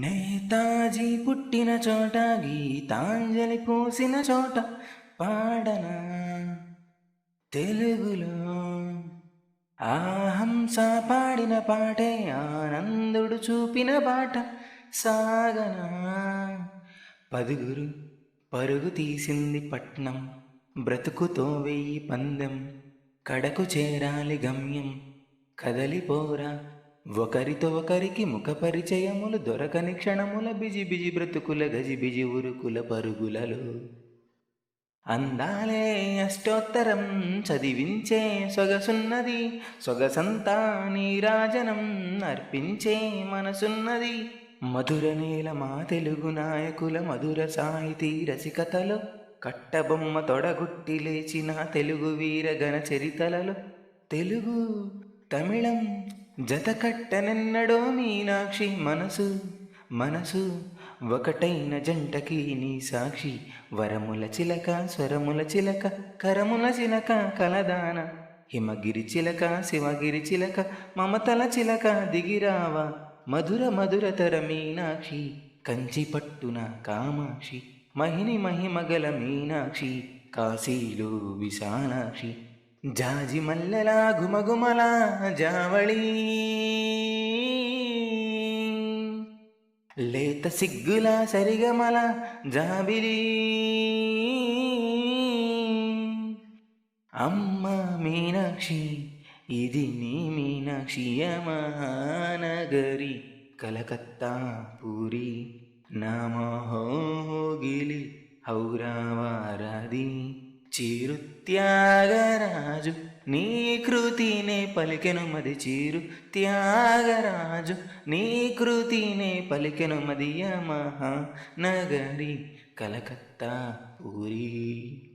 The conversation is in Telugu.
నేతాజీ పుట్టిన చోట గీతాంజలి పూసిన చోట పాడనా తెలుగులో ఆహంస పాడిన పాటే ఆనందుడు చూపిన బాట సాగనా పదుగురు పరుగు తీసింది పట్నం బ్రతుకుతో వెయ్యి పందెం కడకు చేరాలి గమ్యం కదలిపోరా ఒకరితో ఒకరికి ముఖ పరిచయములు దొరకని క్షణముల బిజి బిజి బ్రతుకుల గజి బిజి ఉరుకుల పరుగులలో అందాలే అష్టోత్తరం చదివించే సొగసున్నది సొగసంతా నీరాజనం అర్పించే మనసున్నది మధుర నేల మా తెలుగు నాయకుల మధుర సాహితీ రసికతలో కట్టబొమ్మ తొడగొట్టి లేచిన తెలుగు వీరగణ చరితలలో తెలుగు తమిళం జతకట్టనెన్నడో మీనాక్షి మనసు మనసు ఒకటైన జంటకి నీ సాక్షి వరముల చిలక స్వరముల చిలక కరముల చిలక కలదాన హిమగిరి చిలక శివగిరి చిలక మమతల చిలక దిగిరావా మధుర మధురతర మీనాక్షి కంచి పట్టున కామాక్షి మహిని మహిమగల మీనాక్షి కాశీలో విశాలాక్షి జాజి మల్లెలా గుమగుమల జావళీ లేత సిగ్గుల సరిగమల జాబిలి అమ్మ మీనాక్షి ఇది నీ మీనాక్షి మహానగరి కలకత్తా పూరి నామోగిలి హౌరావారాది చిరు త్యాగరాజు నీ కృతినే పలికెను మది చిరు త్యాగరాజు నీ కృతినే పలికెను మది మహానగరి కలకత్తా పూరి.